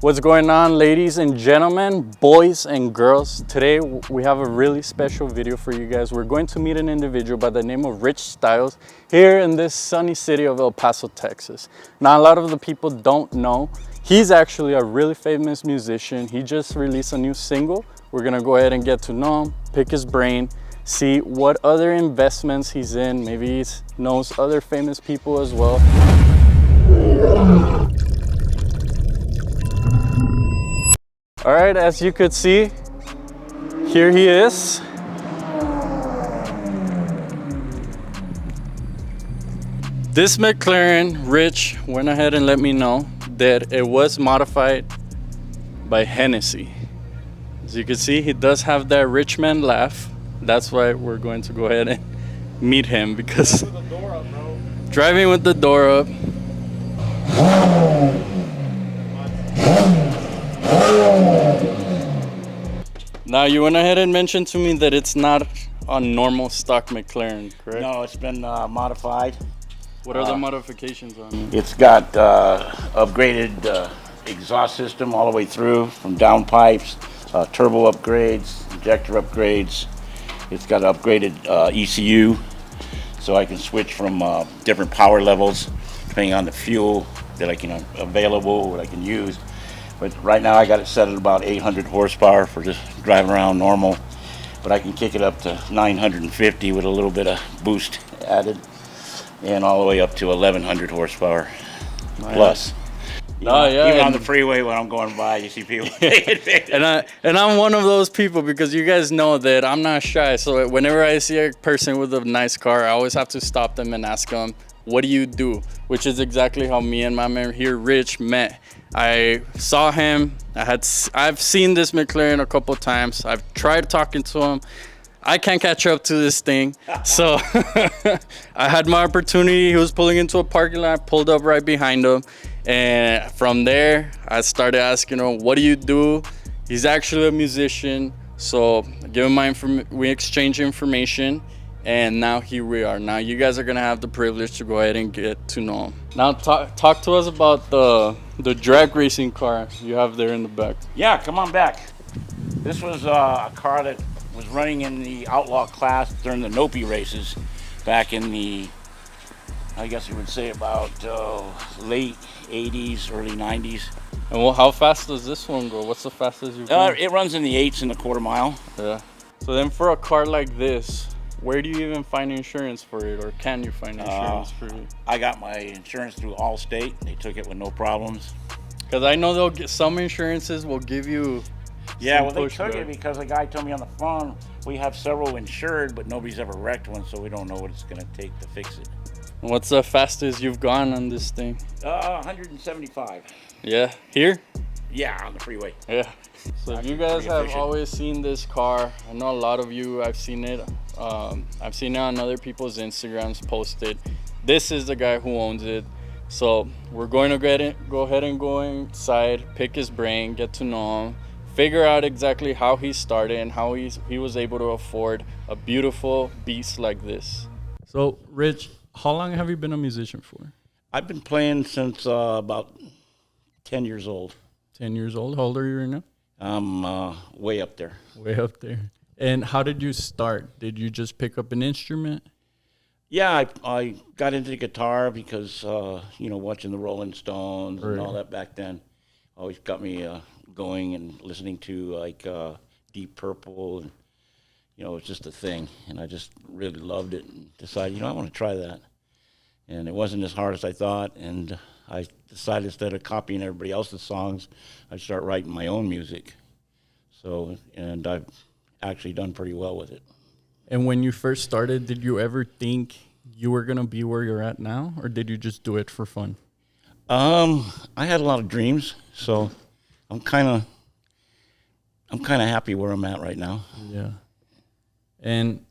What's going on, ladies and gentlemen, boys and girls? Today we have a really special video for you guys. We're going to meet an individual by the name of Rich Stiles here in this sunny city of El Paso, Texas. Now, a lot of the people don't know, he's actually a really famous musician. He just released a new single. We're gonna go ahead and get to know him, pick his brain, see what other investments he's in. Maybe he knows other famous people as well. All right, as you could see, here he is. This McLaren, Rich went ahead and let me know that it was modified by Hennessy. As you can see, he does have that rich man laugh. That's why we're going to go ahead and meet him, because driving with the door up. Now, you went ahead and mentioned to me that it's not a normal stock McLaren, correct? No, it's been modified. What are the modifications on it? It's got upgraded exhaust system all the way through, from downpipes, turbo upgrades, injector upgrades. It's got upgraded ECU, so I can switch from different power levels depending on the fuel that I can available, what I can use. But right now I got it set at about 800 horsepower for just driving around normal. But I can kick it up to 950 with a little bit of boost added, and all the way up to 1100 horsepower plus. Even on the freeway when I'm going by, you see people taking pictures. And I'm one of those people, because you guys know that I'm not shy. So whenever I see a person with a nice car, I always have to stop them and ask them, what do you do? Which is exactly how me and my man here, Rich, met. I saw him. I've seen this McLaren a couple times. I've tried talking to him. I can't catch up to this thing. So I had my opportunity. He was pulling into a parking lot. I pulled up right behind him. And from there, I started asking him, what do you do? He's actually a musician. So I give him we exchange information. And now here we are. Now you guys are gonna have the privilege to go ahead and get to know him. Now talk to us about the drag racing car you have there in the back. Yeah, come on back. This was a car that was running in the outlaw class during the Nopi races back in the, I guess you would say about late 80s, early 90s. And well, how fast does this one go? What's the fastest you've gone? It runs in the 8s in a quarter mile. Yeah. So then for a car like this, where do you even find insurance for it, or can you find insurance for it? I got my insurance through Allstate. They took it with no problems. Because I know they'll get, some insurances will give you. Yeah, well, they took it because a guy told me on the phone, we have several insured, but nobody's ever wrecked one, so we don't know what it's going to take to fix it. What's the fastest you've gone on this thing? 175. Yeah, here? Yeah, on the freeway. Yeah. So if you guys have always seen this car, I know a lot of you, I've seen it. I've seen it on other people's Instagrams posted. This is the guy who owns it. So we're going to go ahead and go inside, pick his brain, get to know him, figure out exactly how he started and how he was able to afford a beautiful beast like this. So Rich, how long have you been a musician for? I've been playing since about 10 years old. 10 years old? How old are you right now? I'm way up there. Way up there. And how did you start? Did you just pick up an instrument? Yeah, I got into the guitar because, watching the Rolling Stones and all that back then always got me going, and listening to like Deep Purple, and it's just a thing. And I just really loved it and decided, I want to try that. And it wasn't as hard as I thought, and I decided instead of copying everybody else's songs, I'd start writing my own music. So, and I've actually done pretty well with it. And when you first started, did you ever think you were gonna be where you're at now, or did you just do it for fun? I had a lot of dreams, so I'm kind of happy where I'm at right now. Yeah. And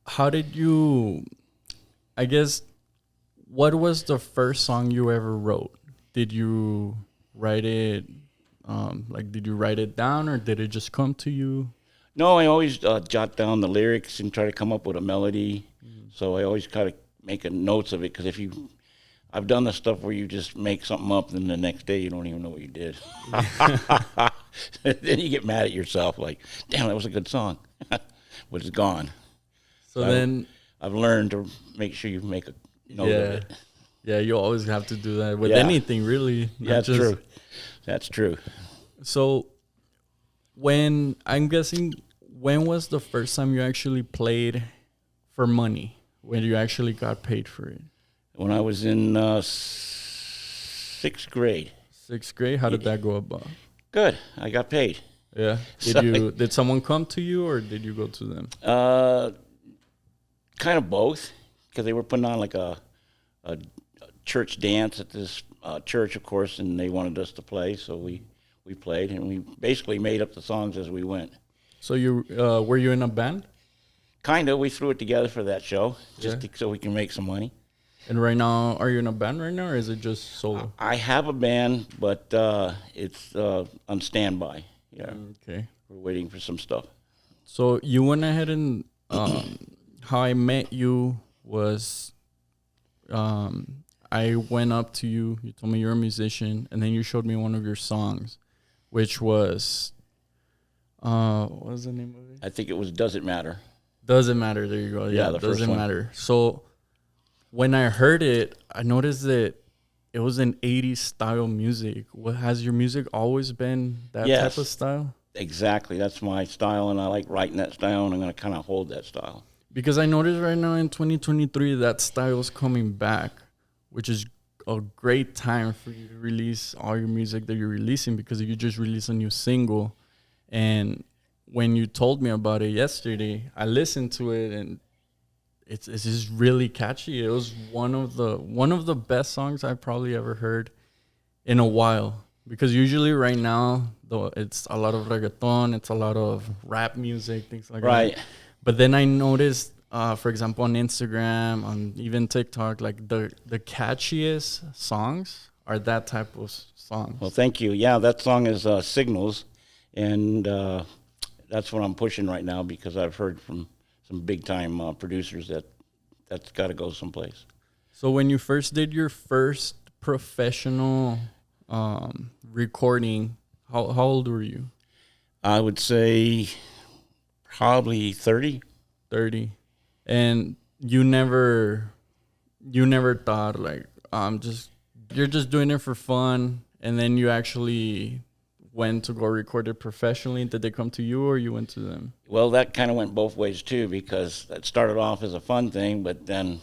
how did you, I guess, what was the first song you ever wrote? Did you write it, did you write it down, or did it just come to you? No, I always jot down the lyrics and try to come up with a melody. So I always kind of make notes of it, because I've done the stuff where you just make something up, and the next day you don't even know what you did. Then you get mad at yourself, like, damn, that was a good song, but it's gone. So then, I've learned to make sure you make a note of it. Yeah, you always have to do that with Yeah. anything, really. Yeah, that's true. That's true. So, when was the first time you actually played for money? When you actually got paid for it? When I was in sixth grade. Sixth grade? How did that go about? Good. I got paid. Yeah. Did someone come to you or did you go to them? Kind of both, because they were putting on like a church dance at this church, of course, and they wanted us to play, so we played, and we basically made up the songs as we went. So you were you in a band? Kind of. We threw it together for that show, so we can make some money. And right now, are you in a band right now, or is it just solo? I have a band, but it's on standby. Yeah. Okay. We're waiting for some stuff. So you went ahead and how I met you was I went up to you. You told me you're a musician, and then you showed me one of your songs, which was what was the name of it? I think it was "Does It Matter." Doesn't matter. There you go. Yeah, the first doesn't one. matter. So when I heard it, I noticed that it was an 80s style music. What has your music always been that type of style? Exactly. That's my style, and I like writing that style, and I'm going to kind of hold that style. Because I noticed right now in 2023 that style is coming back, which is a great time for you to release all your music that you're releasing, because you just released a new single. And when you told me about it yesterday, I listened to it, and it's just really catchy. It was one of the best songs I've probably ever heard in a while. Because usually right now, though, it's a lot of reggaeton, it's a lot of rap music, things like that. Right. But then I noticed, for example, on Instagram, on even TikTok, like the catchiest songs are that type of songs. Well, thank you. Yeah, that song is Signals, and that's what I'm pushing right now, because I've heard from some big-time producers that's got to go someplace. So when you first did your first professional recording, how old were you? I would say probably 30. 30. And you never thought like, you're just doing it for fun, and then you actually went to go record it professionally? Did they come to you or you went to them? Well, that kind of went both ways too, because it started off as a fun thing, but then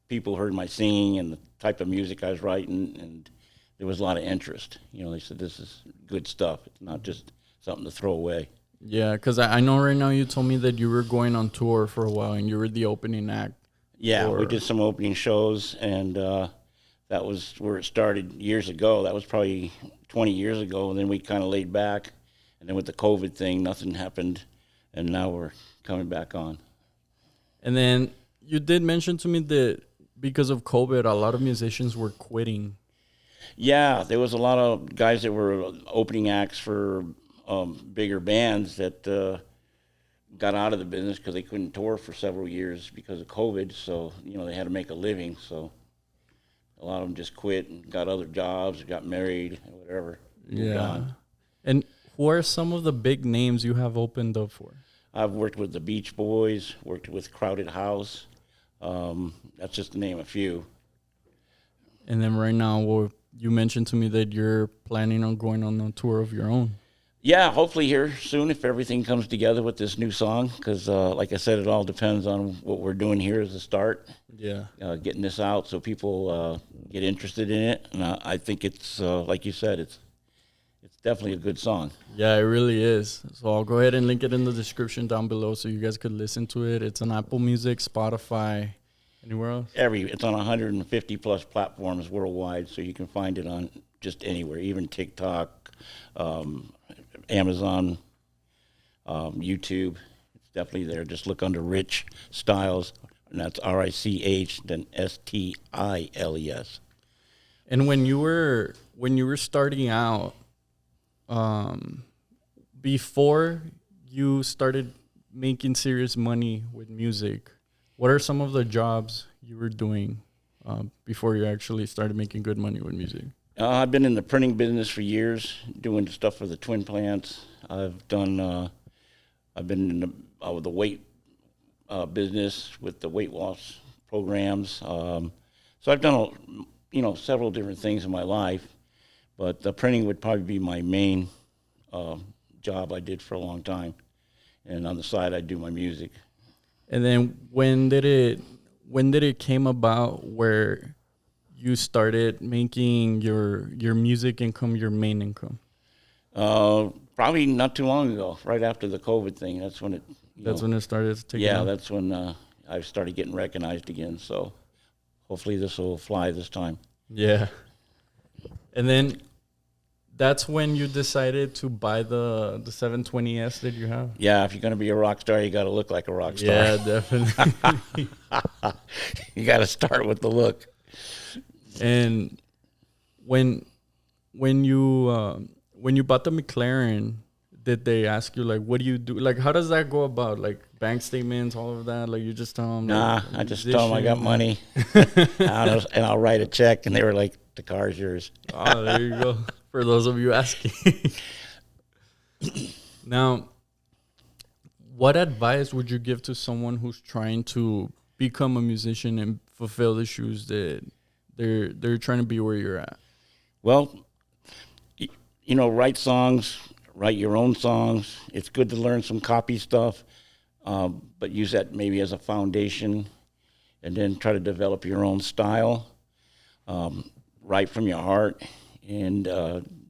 people heard my singing and the type of music I was writing, and there was a lot of interest. You know, they said, this is good stuff. It's not just something to throw away. Yeah, because I know right now you told me that you were going on tour for a while and you were the opening act. Yeah, we did some opening shows, and that was where it started years ago. That was probably 20 years ago, and then we kind of laid back. And then with the COVID thing, nothing happened, and now we're coming back on. And then you did mention to me that because of COVID, a lot of musicians were quitting. Yeah, there was a lot of guys that were opening acts for bigger bands that got out of the business because they couldn't tour for several years because of COVID. So, you know, they had to make a living. So a lot of them just quit and got other jobs, or got married, or whatever. Moved on. And who are some of the big names you have opened up for? I've worked with the Beach Boys, worked with Crowded House. That's just to name a few. And then right now, well, you mentioned to me that you're planning on going on a tour of your own. Yeah, hopefully here soon if everything comes together with this new song, because like I said, it all depends on what we're doing here as a start. Yeah. Getting this out so people get interested in it. And I think it's, like you said, it's definitely a good song. Yeah, it really is. So I'll go ahead and link it in the description down below so you guys could listen to it. It's on Apple Music, Spotify, anywhere else? It's on 150 plus platforms worldwide, so you can find it on just anywhere, even TikTok, Amazon, YouTube. It's definitely there. Just look under Rich Stiles, and that's R-I-C-H, then S-T-I-L-E-S. And when you were starting out, before you started making serious money with music, what are some of the jobs you were doing before you actually started making good money with music? I've been in the printing business for years, doing stuff for the twin plants. I've been in the weight business with the weight loss programs. So I've done, several different things in my life, but the printing would probably be my main job I did for a long time. And on the side, I do my music. And then when did it came about where you started making your music income your main income? Probably not too long ago, right after the COVID thing. That's when it. When it started to take off? That's when I started getting recognized again. So hopefully this will fly this time. Yeah. And then that's when you decided to buy the 720S that you have? Yeah, if you're going to be a rock star, you got to look like a rock star. Yeah, definitely. You got to start with the look. And when you bought the McLaren, did they ask you, like, what do you do? Like, how does that go about? Like, bank statements, all of that? Like, you just tell them? Nah, I just tell them I got money. and I'll write a check. And they were like, the car's yours. Oh, there you go. For those of you asking. Now, what advice would you give to someone who's trying to become a musician and fulfill the shoes that they're trying to be where you're at? Well, write songs, write your own songs. It's good to learn some copy stuff, but use that maybe as a foundation, and then try to develop your own style. Write from your heart, and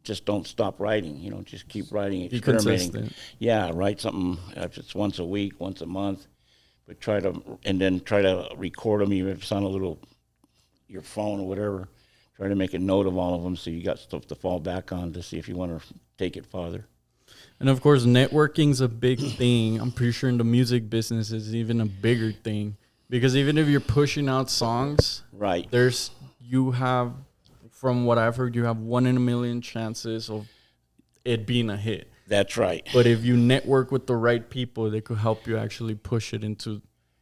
just don't stop writing. Just keep writing, experimenting. Be consistent. Yeah, write something if it's once a week, once a month, but try to record them, even if it's on your phone or whatever. Try to make a note of all of them so you got stuff to fall back on to see if you want to take it farther. And of course, networking's a big thing. I'm pretty sure in the music business is even a bigger thing, because even if you're pushing out songs, right, from what I've heard, you have 1 in a million chances of it being a hit. That's right. But if you network with the right people, they could help you actually push it into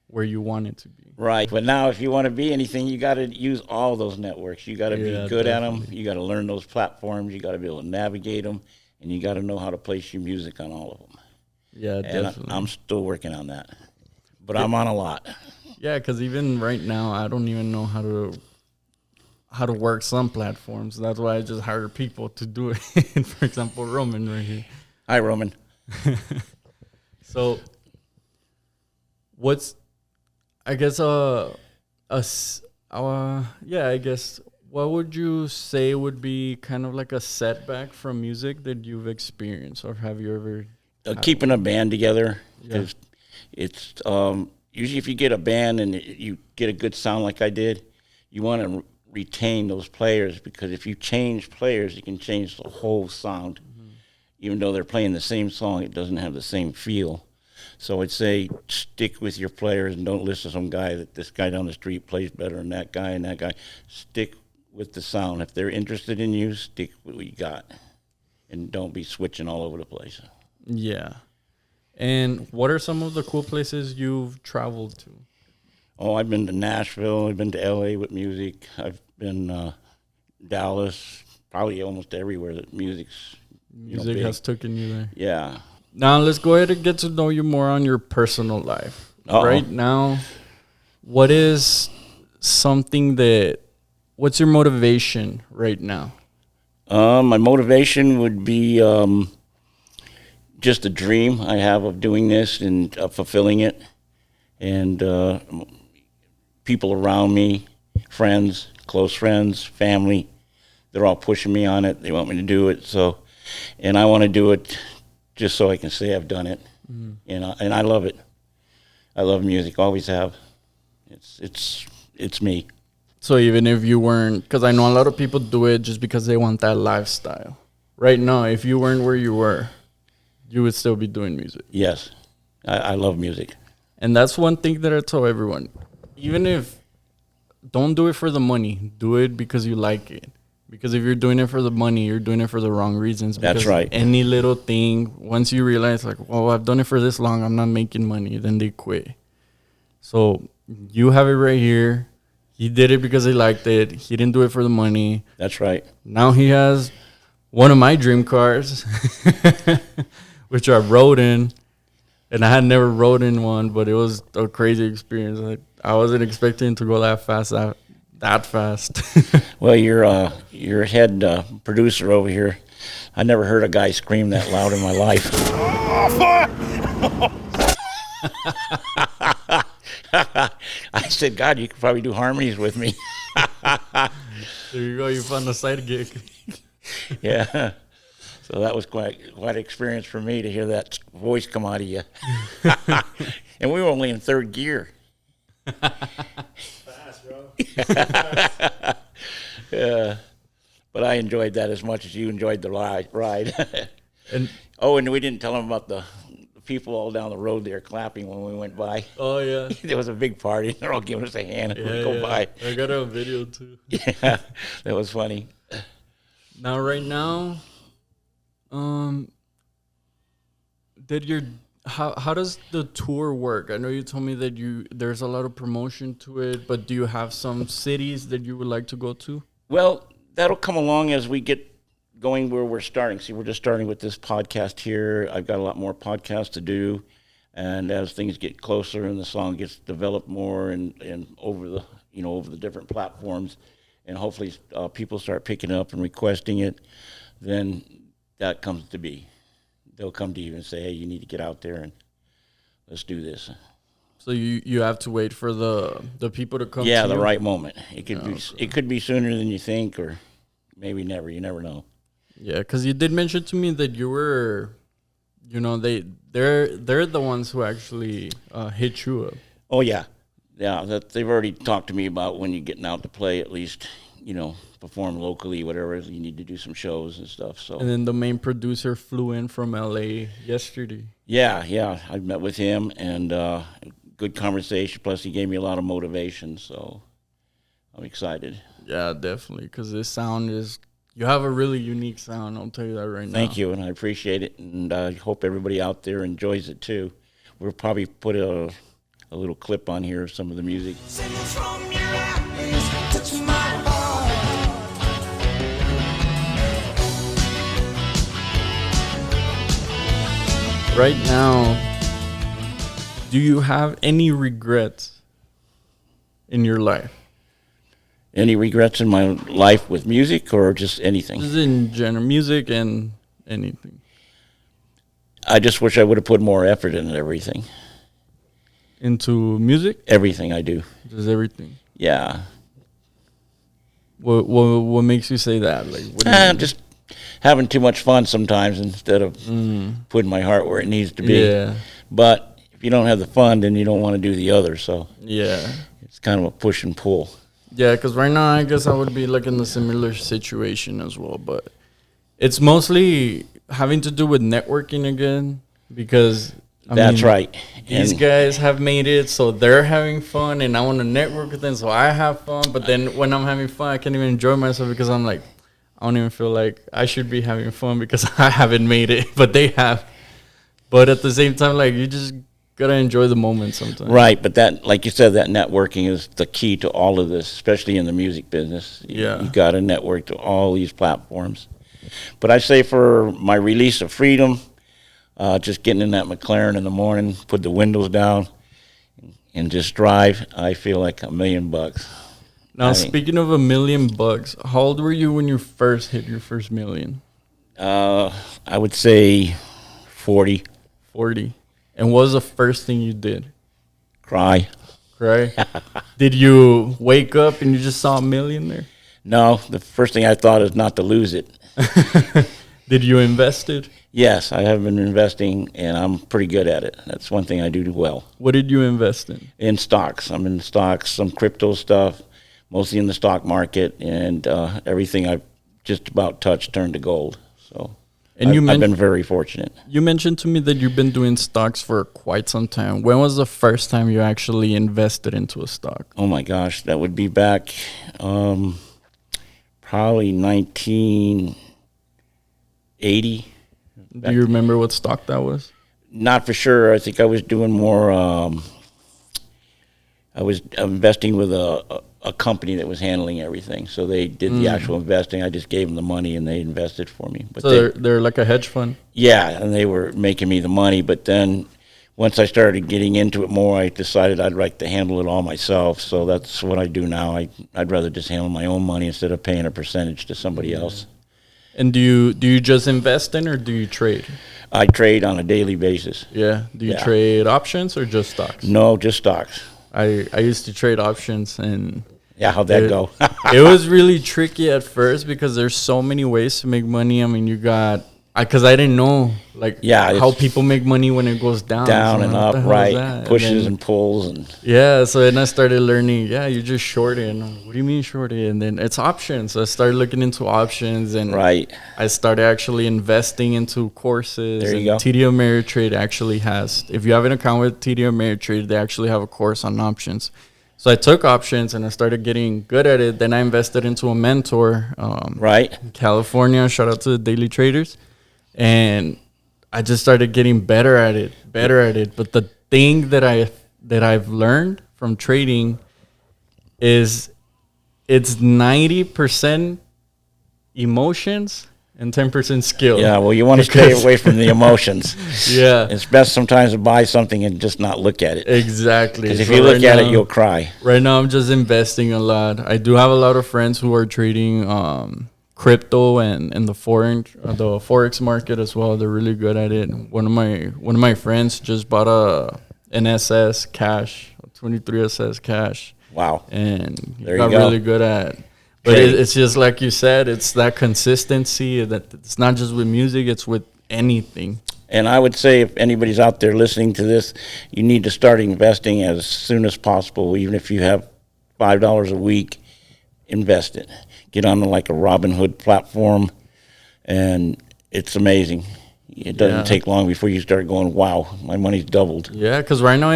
where you want it to be. Right. But now if you want to be anything, you got to use all those networks. You got to be good at them. You got to learn those platforms. You got to be able to navigate them. And you got to know how to place your music on all of them. Yeah, definitely. I'm still working on that. But I'm on a lot. Yeah, because even right now, I don't even know how to work some platforms. That's why I just hire people to do it. For example, Roman right here. Hi, Roman. So, I guess what would you say would be kind of like a setback from music that you've experienced, or have you ever keeping a band together? Because it's usually if you get a band and you get a good sound like I did, you want to retain those players, because if you change players, you can change the whole sound. Mm-hmm. Even though they're playing the same song, it doesn't have the same feel. So I'd say stick with your players and don't listen to some guy that this guy down the street plays better than that guy and that guy. Stick with the sound. If they're interested in you, stick with what you got. And don't be switching all over the place. Yeah. And what are some of the cool places you've traveled to? Oh, I've been to Nashville. I've been to L.A. with music. I've been Dallas, probably almost everywhere that music has taken you there. Yeah. Now let's go ahead and get to know you more on your personal life. Right now, what is what's your motivation right now? My motivation would be just a dream I have of doing this and fulfilling it. And people around me, friends, close friends, family, they're all pushing me on it. They want me to do it. And I want to do it just so I can say I've done it. Mm. And I love it. I love music, always have. It's me. So even if you weren't, because I know a lot of people do it just because they want that lifestyle. Right now, if you weren't where you were, you would still be doing music. Yes, I love music. And that's one thing that I tell everyone. Don't do it for the money. Do it because you like it. Because if you're doing it for the money, you're doing it for the wrong reasons. That's right. Any little thing, once you realize, like, well, I've done it for this long, I'm not making money, then they quit. So you have it right here. He did it because he liked it. He didn't do it for the money. That's right. Now he has one of my dream cars, which I rode in. And I had never rode in one, but it was a crazy experience. Like, I wasn't expecting to go that fast. That fast. Well, your head producer over here, I never heard a guy scream that loud in my life. I said, God, you could probably do harmonies with me. There you go. You found a side gig. Yeah. So that was quite an experience for me to hear that voice come out of you. And we were only in third gear. Fast, bro. Yeah. But I enjoyed that as much as you enjoyed the ride. And and we didn't tell them about the people all down the road there clapping when we went by. oh yeah, There was a big party. They're all giving us a hand as we go by. I got a video too. Yeah, that was funny. Now, right now, how does the tour work? I know you told me that there's a lot of promotion to it, but do you have some cities that you would like to go to? Well, that'll come along as we get going where we're starting. See, we're just starting with this podcast here. I've got a lot more podcasts to do, and as things get closer and the song gets developed more and over the different platforms, and hopefully people start picking up and requesting it, then that comes to be. They'll come to you and say, hey, you need to get out there and let's do this. So you have to wait for the people to come. Yeah, to the you? right moment. It could be sooner than you think, or maybe never. You never know. Yeah, because you did mention to me that you were, they're the ones who actually hit you up. Oh yeah, that they've already talked to me about when you're getting out to play, at least perform locally, whatever. You need to do some shows and stuff. So. And then the main producer flew in from LA yesterday. Yeah, I met with him and good conversation. Plus, he gave me a lot of motivation, so I'm excited. Yeah, definitely, because this sound you have a really unique sound. I'll tell you that right now. Thank you, and I appreciate it, and I hope everybody out there enjoys it too. We'll probably put a little clip on here of some of the music. Right now, do you have any regrets in your life? Any regrets in my life with music or just anything? Just in general, music and anything. I just wish I would have put more effort into everything. Into music? Everything I do. Just everything. Yeah. What makes you say that? Like, what do you mean? Just having too much fun sometimes instead of putting my heart where it needs to be. Yeah. But if you don't have the fun, then you don't want to do the other. So Yeah. it's kind of a push and pull. Yeah, because right now I guess I would be like in a similar situation as well. But it's mostly having to do with networking again because That's right. These guys have made it, so they're having fun, and I want to network with them, so I have fun. But then when I'm having fun, I can't even enjoy myself because I'm like, I don't even feel like I should be having fun because I haven't made it, but they have. But at the same time, like, you just gotta enjoy the moment sometimes. Right, but that, like you said, that networking is the key to all of this, especially in the music business. Yeah. You got to network to all these platforms. But I say for my release of freedom, just getting in that McLaren in the morning, put the windows down, and just drive, I feel like $1 million. Now, speaking of $1 million, how old were you when you first hit your first million? I would say 40. 40. And what was the first thing you did? Cry. Right? Did you wake up and you just saw $1 million there? No, the first thing I thought is not to lose it. Did you invest it? Yes, I have been investing, and I'm pretty good at it. That's one thing I do well. What did you invest in? In stocks. I'm in stocks, some crypto stuff, mostly in the stock market, and everything I've just about touched turned to gold. So And I've been very fortunate. You mentioned to me that you've been doing stocks for quite some time. When was the first time you actually invested into a stock? Oh, my gosh. That would be back probably 1980. Do you remember what stock that was? Not for sure. I think I was doing more. I was investing with a a company that was handling everything. So they did the actual investing. I just gave them the money, and they invested for me. But So they're like a hedge fund. yeah, and they were making me the money. But then once I started getting into it more, I decided I'd like to handle it all myself. So that's what I do now. I'd rather just handle my own money instead of paying a percentage to somebody else. And do you just invest in, or do you trade? I trade on a daily basis. Yeah. Do you trade options or just stocks? No, just stocks. I used to trade options, and Yeah, how'd that go? it was really tricky at first because there's so many ways to make money. I mean, you got because I didn't know how people make money when it goes down, Down so and what the up, hell is right? that? Pushes then, and pulls and so then I started learning. Yeah, you just short it. And what do you mean short it? And then it's options. So I started looking into options, and I started actually investing into courses. There you go. TD Ameritrade actually has. If you have an account with TD Ameritrade, they actually have a course on options. So I took options and I started getting good at it. Then I invested into a mentor, in California. Shout out to the Daily Traders. And I just started getting better at it. But the thing that I've learned from trading is it's 90% emotions and 10% skill. yeah, well, you want to stay away from the emotions. Yeah. It's best sometimes to buy something and just not look at it. Exactly. Because if you look at it, you'll cry. Right now, I'm just investing a lot. I do have a lot of friends who are trading crypto and the forex market as well. They're really good at it. One of my friends just bought an SS cash, 23 SS cash. Wow. And he There got you go. really good at. But it's just like you said, it's that consistency. That it's not just with music; it's with anything. And I would say if anybody's out there listening to this, you need to start investing as soon as possible. Even if you have $5 a week, invest it. Get on like a Robinhood platform, and it's amazing. It doesn't take long before you start going, wow, my money's doubled. Yeah, because right now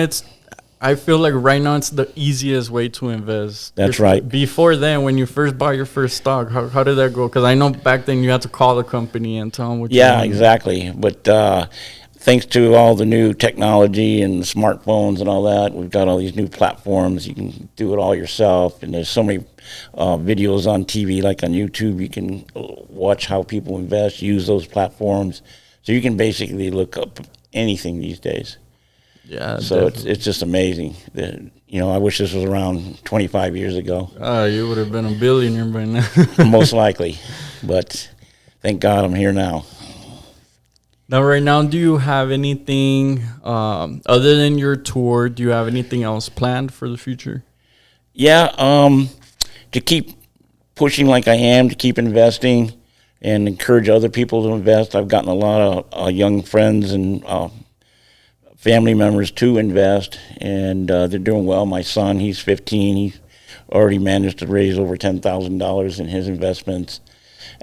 I feel like right now it's the easiest way to invest. That's right. Before then, when you first bought your first stock, how did that go? Because I know back then you had to call the company and tell them what you wanted. Exactly. But thanks to all the new technology and smartphones and all that, we've got all these new platforms. You can do it all yourself. And there's so many videos on TV, like on YouTube. You can watch how people invest, use those platforms. So you can basically look up anything these days. Yeah, so it's just amazing. I wish this was around 25 years ago. You would have been a billionaire by now. Most likely. But thank God I'm here now. Now, right now, do you have anything other than your tour? Do you have anything else planned for the future? Yeah, to keep pushing like I am, to keep investing and encourage other people to invest. I've gotten a lot of young friends and family members to invest, and they're doing well. My son, he's 15. He's already managed to raise over $10,000 in his investments,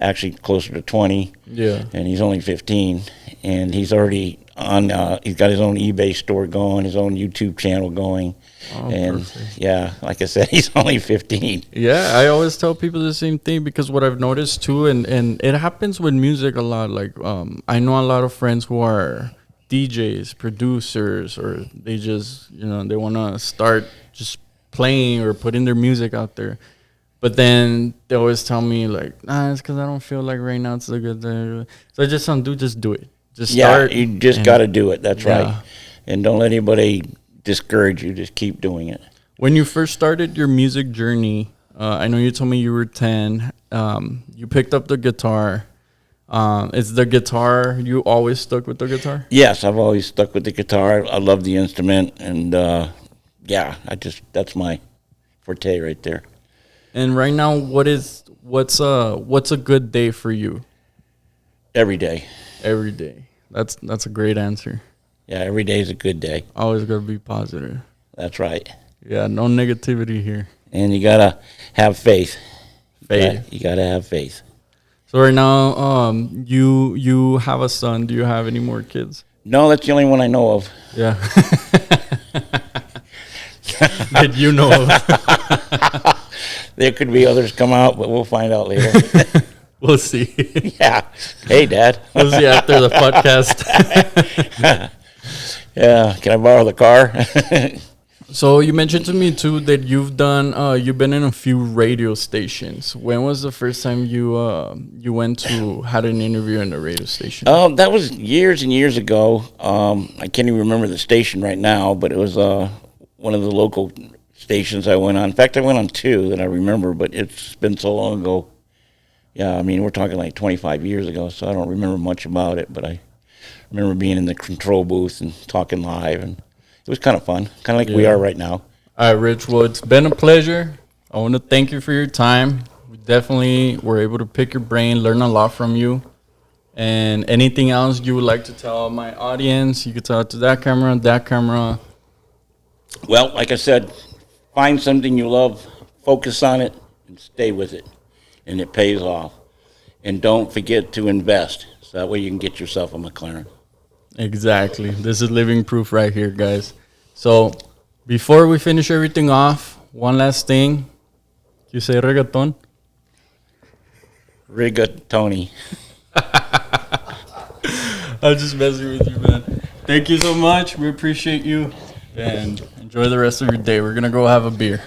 actually closer to 20. Yeah. And he's only 15, and he's already on, he's got his own eBay store going, his own YouTube channel going. Oh, and perfect. Yeah, like I said, he's only 15. Yeah, I always tell people the same thing because what I've noticed too, and it happens with music a lot. Like, I know a lot of friends who are DJs, producers, or they just, they want to start just playing or putting their music out there. But then they always tell me like, nah, it's because I don't feel like right now it's a good thing. So I just tell them, dude, just do it. Just start. Yeah, you just got to do it. That's right. And don't let anybody discourage you. Just keep doing it. When you first started your music journey, I know you told me you were 10. You picked up the guitar. Is the guitar, you always stuck with the guitar? Yes, I've always stuck with the guitar. I love the instrument, and that's my forte right there. And right now, what's a good day for you? Every day. Every day. That's a great answer. Yeah, every day is a good day. Always gotta be positive. That's right. Yeah, no negativity here. And you gotta have faith. Faith. You gotta have faith. So right now, you have a son. Do you have any more kids? No, that's the only one I know of. Yeah. Did you know of? There could be others come out, but we'll find out later. We'll see. Yeah. Hey, Dad. We'll see after the podcast. Yeah. Can I borrow the car? So you mentioned to me too that you've been in a few radio stations. When was the first time you went to had an interview in a radio station? That was years and years ago. I can't even remember the station right now, but it was one of the local stations I went on. In fact, I went on two that I remember, but it's been so long ago. Yeah, I mean, we're talking like 25 years ago, so I don't remember much about it, but I remember being in the control booth and talking live, and it was kind of fun, kind of like we are right now. All right, Rich. Well, it's been a pleasure. I want to thank you for your time. We definitely were able to pick your brain, learn a lot from you. And anything else you would like to tell my audience, you could tell it to that camera. Well, like I said, find something you love, focus on it, and stay with it, and it pays off. And don't forget to invest, so that way you can get yourself a McLaren. Exactly. This is living proof right here, guys. So before we finish everything off, one last thing. You say reggaeton? Rigatoni. I'm just messing with you, man. Thank you so much. We appreciate you. And enjoy the rest of your day. We're going to go have a beer.